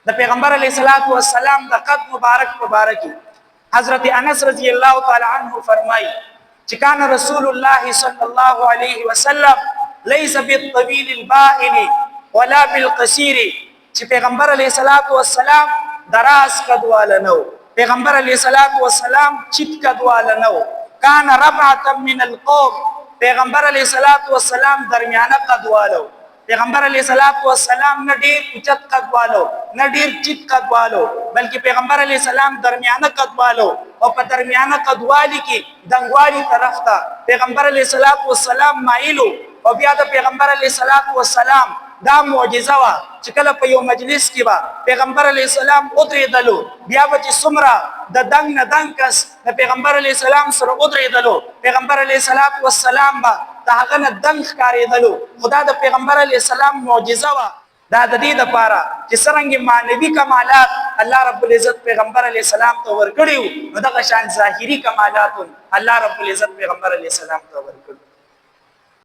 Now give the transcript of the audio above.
د پیغمبر علیه الصلاۃ والسلام د قد مبارک حضرت انس رضی الله تعالی عنہ فرمایي چې کان رسول الله صلی الله علیه وسلم ليس بالطويل البائن ولا بالقصير، چې پیغمبر علیه الصلاۃ والسلام دراز کدواله نو، پیغمبر علیه الصلاۃ والسلام چت کدواله نو، کان ربعه من القوم، پیغمبر علیه الصلاۃ والسلام درمیانه قدوالو، پیغمبر علیه الصلاۃ والسلام نه ډیر اوچت قدوالو نه ډیر چت قدوالو، بلکې پیغمبر علیه السلام درمیانه قدوالو، او په درمیانه قدوالی کې دنګوالی طرف ته پیغمبر علیه الصلاۃ والسلام مایلو. او بیا د پیغمبر علیه الصلاۃ والسلام دا معجزه وا چې کله په یو مجلس کې با پیغمبر علیه السلام ودرېدلو، بیا به چې څومره د دنګ نه دنګ کس د پیغمبر علیه السلام سره ودرېدلو، پیغمبر علیه الصلاۃ والسلام به د هغه نه دنګ ښکارېدلو. خدا د پیغمبر علیه السلام معجزه وا. دا د دې دپاره چې څرنګه معنوي کمالات الله رب العزت پیغمبر علیه السلام ته ورکړي وو، نو دغه شان ظاهري کمالات الله رب العزت پیغمبر علیه السلام ته ورکړي.